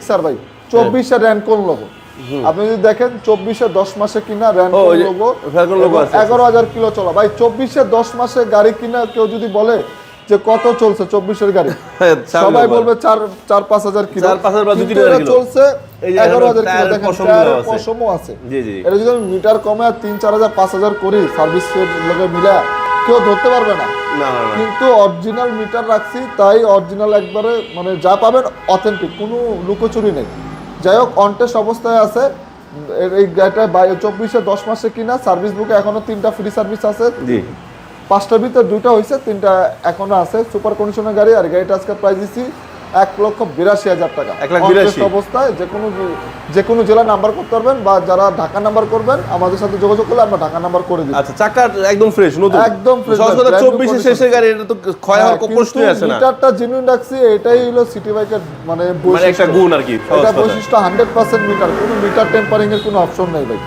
Gixxer ভাই 24 এর Rancon logo. আপনি যদি দেখেন 24 10 মাসে কিনা র্যানকন লোগো, 11,000 কিলো চলা। ভাই 24 10 মাসে গাড়ি কিনা কেউ যদি বলে যে কত চলছে 24 এর গাড়ি, সবাই বলবে 4-5 হাজার কিলো। কিন্তু এটা চলছে 11,000 কিলো। দেখেন পশমও আছে। এটা যদি আমি মিটার কমে 3-4 হাজার 5 হাজার করি সার্ভিস লোকে মিলা, কেউ ধরতে পারবে না। কিন্তু অরিজিনাল মিটার রাখছি, তাই অরিজিনাল একবারে মানে যা পাবেন অথেন্টিক, কোনো লুকোচুরি নেই। যাই হোক, অনটেস্ট অবস্থায় আছে এই গাড়িটা। 24 10 মাসে কিনা, সার্ভিস বুকে এখনো 3টা ফ্রি সার্ভিস আছে। 5টার ভিতর 2টা হয়েছে, 3টা এখনো আছে। সুপার কন্ডিশনের গাড়ি। আর গাড়িটা আজকে প্রাইস দিচ্ছি 1,82,000 টাকা। অবস্থায় যে কোনো জেলা নাম্বার করতে পারবেন, বা যারা ঢাকা নাম্বার করবেন আমাদের সাথে যোগাযোগ করলে আমরা ঢাকা নাম্বার করে দিই। আচ্ছা, চাকা একদম ফ্রেশ, নতুন, একদম ফ্রেশ। 24 শেষের গাড়ি, এটা তো ক্ষয় হওয়ার প্রশ্নই আসে না। মিটারটা জেনুইন রাখছি, এটাই হলো সিটি বাইকের মানে একটা গুণ আর কি। এটা বৈশিষ্ট্য 100% মিটার, কোনো মিটার টেম্পারিং এর কোনো অপশন নাই ভাই।